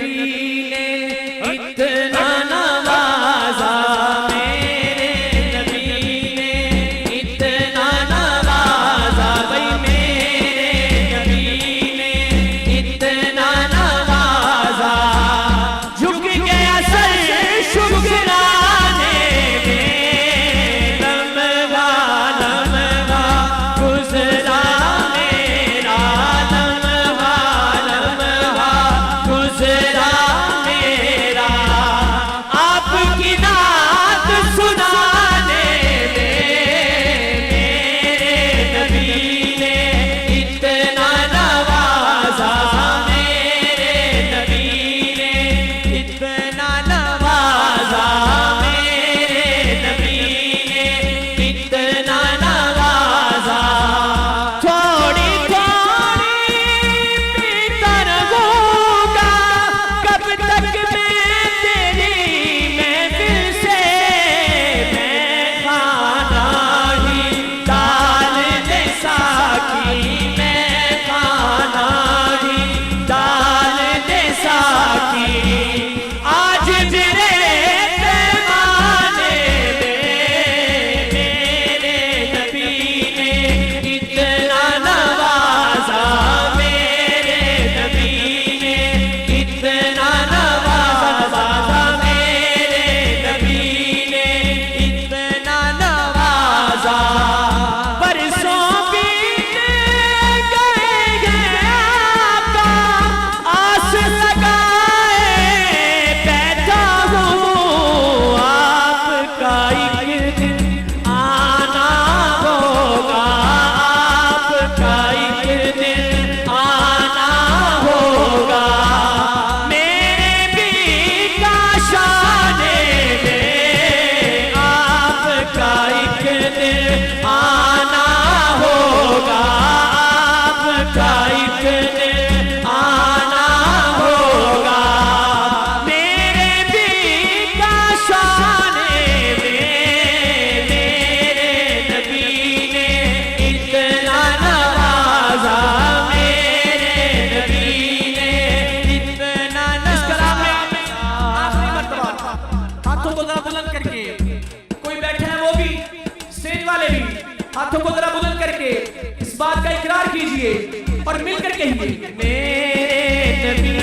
नबी ने इतना नवाजा, मेरे नबी ने इतना नवाजा, भाई मेरे नबी ने इतना नवाजा। झुक गया सर शुक्राने में, लम्हा लम्हा गुजरा मेरा, लम्हा लम्हा गुजरा मेरा। आपकी नात सुनाने में मेरे नबी ने इतना नवाजा, मेरे नबी ने इतना नवाजा, मेरे नबी ने इतना नवाजा। थोड़ी थोड़ी पीता रहूंगा, कब तक मैं तेरी महफिल से, मैं खाना ही डाल दे साकी, मैं खाना ही डाल दे साकी। आज मेरे पैमाने में मेरे नबी ने इतना नवाजा, मेरे नबी ने इतना नवाजा, मेरे नबी ने इतना नवाजा। बरसों बीत गए हैं आपका, आस लगाए बैठा हूँ, आपका एक दिन आना होगा, आपका एक दिन आना होगा। मेरे भी काशाने में आपका एक दिन आना होगा, आपका एक दिन आना होगा। मेरे भी काशाने में मेरे नबी ने इतना नवाजा, मेरे नबी ने इतना नवाजा। आखिरी मर्तबा हाथों को जरा बुलंद करके, कोई बैठे हैं वो भी, स्टेज वाले भी, हाथों को जरा बुलंद करके इस बात का इकरार कीजिए और मिलकर कहिए, मेरे नबी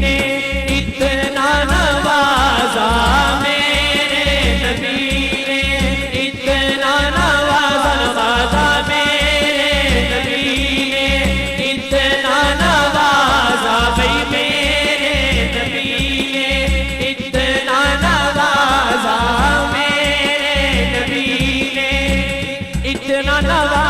ने इतना नवाजा, मेरे नबी ने इतना नवाजा, मेरे नबी ने इतना नवाजा, भाई मेरे नबी ने इतना नवाजा, मेरे नबी ने इतना नवाजा।